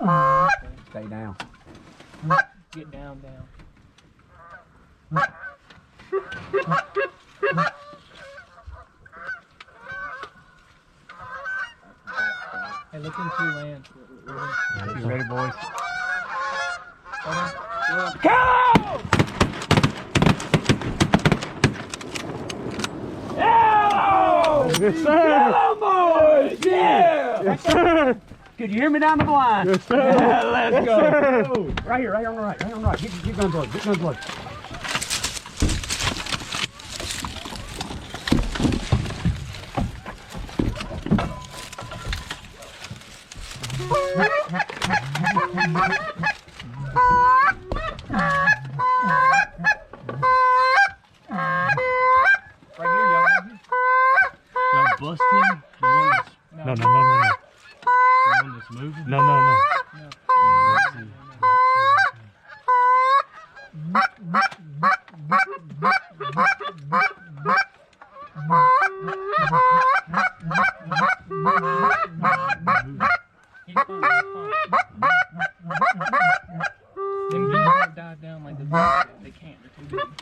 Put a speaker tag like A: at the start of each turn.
A: Stay down.
B: Get down. Hey, look into land.
A: You ready, boys?
B: Go!
A: Yes, sir!
B: Come on, boys! Yeah!
A: Yes, sir! Could you hear me down the blind?
B: Yes, sir! Let's go!
A: Right here, right on the right, right on the right. Get guns loaded, get guns loaded.
C: Bust him? The one that's,
B: No.
C: the one that's moving?
B: No.
C: Let's see.
B: He's fine. Them geese won't dive down like the goose. They can't. They're too big.